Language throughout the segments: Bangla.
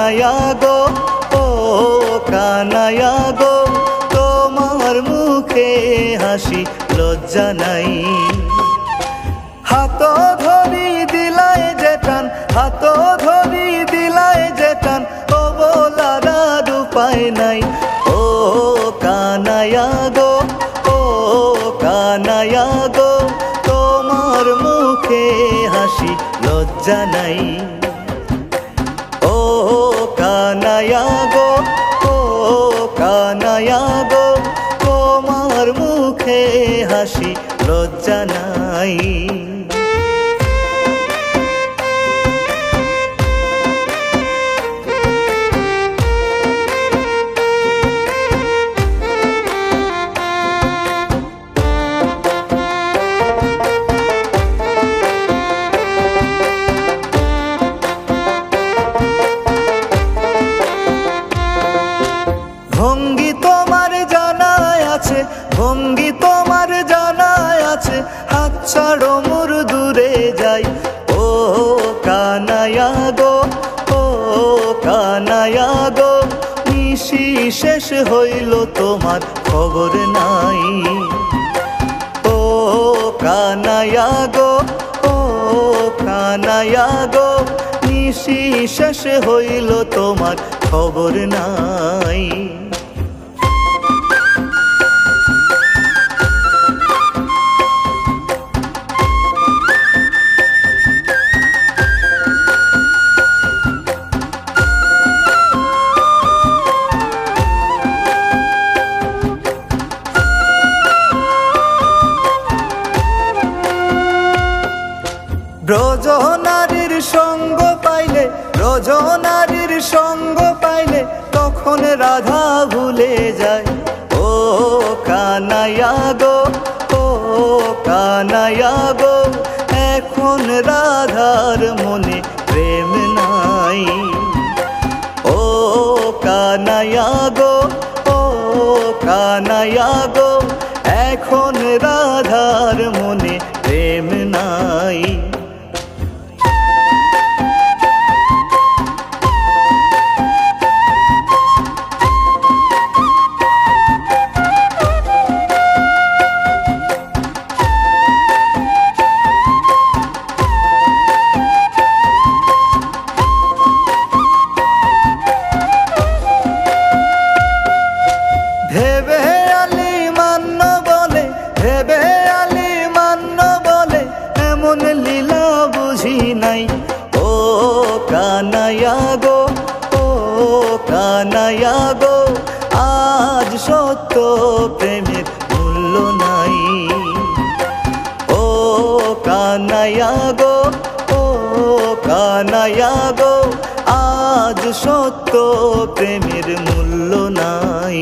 কানাইয়া গো, ও কানাইয়া গো, তোমার মুখে হাসি লজ্জা নাই। হাত ধরি দিলায় যেটান, হাত ধরি দিলায় যেটান, ও বলার আর উপায় নাই। ও কানাইয়া গো, ও কানাইয়া গো, তোমার মুখে হাসি লজ্জা নাই। ও কানাইয়া গো, ও কানাইয়া গো, তোমার মুখে হাসি লজ্জা নাই। ভঙ্গি তোমার জানায় আছে, ভঙ্গি তোমার জানায় আছে, হাত ছাড়ো মোর দূরে যাই। ও কানাইয়া গো, ও কানাইয়া গো, নিশি শেষ হইল তোমার খবর নাই। ও কানাইয়া গো, ও কানাইয়া গো, নিশি শেষ হইল তোমার খবর নাই। ব্রজনারীর সঙ্গ পাইলে, ব্রজনারীর সঙ্গ পাইলে, তখন রাধা ভুলে যায়। ও কানাইয়া গো, ও কানাইয়া গো, এখন রাধার মনে প্রেম নাই। ও কানাইয়া গো, ও কানাইয়া গো, এখন রাধার মনে প্রেম নাই। ভেবে আলি মান্য বলে, ভেবে আলি মান্য বলে, এমন লীলা বুঝি নাই। ও কানাইয়া গো, ও কানাইয়া গো, আজ সত্য প্রেমের মূল্য নাই। ও কানাইয়া গো, ও কানাইয়া গো, আজ সত্য প্রেমের মূল্য নাই।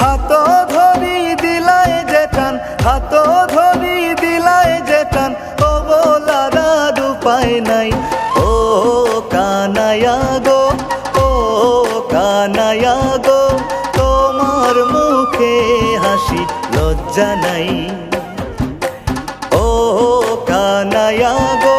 হাত ধরি দিলায় যেটান, হাত ধরি দিলায় যেটান, ও বলার আর উপায় নাই। ও কানাইয়া গো, ও কানাইয়া গো, তোমার মুখে হাসি লজ্জা নাই। ও কানাইয়া গো,